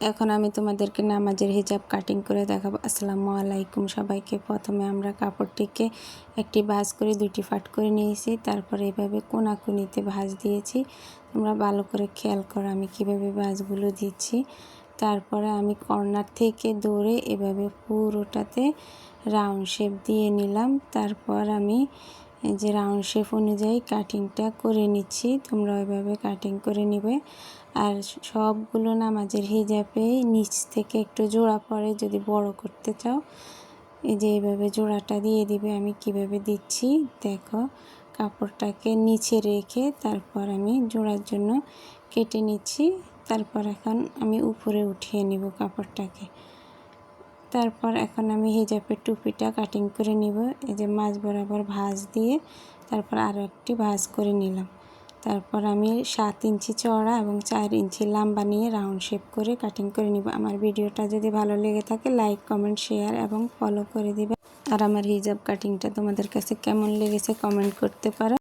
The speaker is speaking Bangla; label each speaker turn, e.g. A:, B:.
A: এখন আমি তোমাদেরকে নামাজের হিজাব কাটিং করে দেখাবো। আসসালামু আলাইকুম সবাইকে। প্রথমে আমরা কাপড়টিকে একটি ভাঁজ করে দুটি ফাট করে নিয়েছি, তারপরে এভাবে কোনাকুনিতে ভাঁজ দিয়েছি। তোমরা ভালো করে খেয়াল করো আমি কিভাবে ভাঁজগুলো দিচ্ছি। তারপরে আমি কর্নার থেকে ধরে এভাবে পুরোটাতে রাউন্ড শেপ দিয়ে নিলাম। তারপর আমি যে রাউন্ড শেপ অনুযায়ী কাটিংটা করে নিচ্ছি। তোমরা ওইভাবে কাটিং করে নিবে। আর সবগুলো নামাজের হিজাবে নিচ থেকে একটু জোড়া পরে যদি বড় করতে চাও, এই যে এইভাবে জোড়াটা দিয়ে দিবে। আমি কিভাবে দিচ্ছি দেখো, কাপড়টাকে নিচে রেখে তারপর আমি জোড়ার জন্য কেটে নিচ্ছি। তারপর এখন আমি উপরে উঠিয়ে নিব কাপড়টাকে। তারপর এখন আমি হিজাবের টুপিটা কাটিং করে নিব। এই যে মাঝ বরাবর ভাঁজ দিয়ে তারপর আরও একটি ভাঁজ করে নিলাম। তারপর আমি 7 ইঞ্চি চওড়া এবং 4 ইঞ্চি লম্বা নিয়ে রাউন্ড শেপ করে কাটিং করে নিব। আমার ভিডিওটা যদি ভালো লেগে থাকে লাইক, কমেন্ট, শেয়ার এবং ফলো করে দিবে। আর আমার হিজাব কাটিংটা তোমাদের কাছে কেমন লেগেছে কমেন্ট করতে পারো।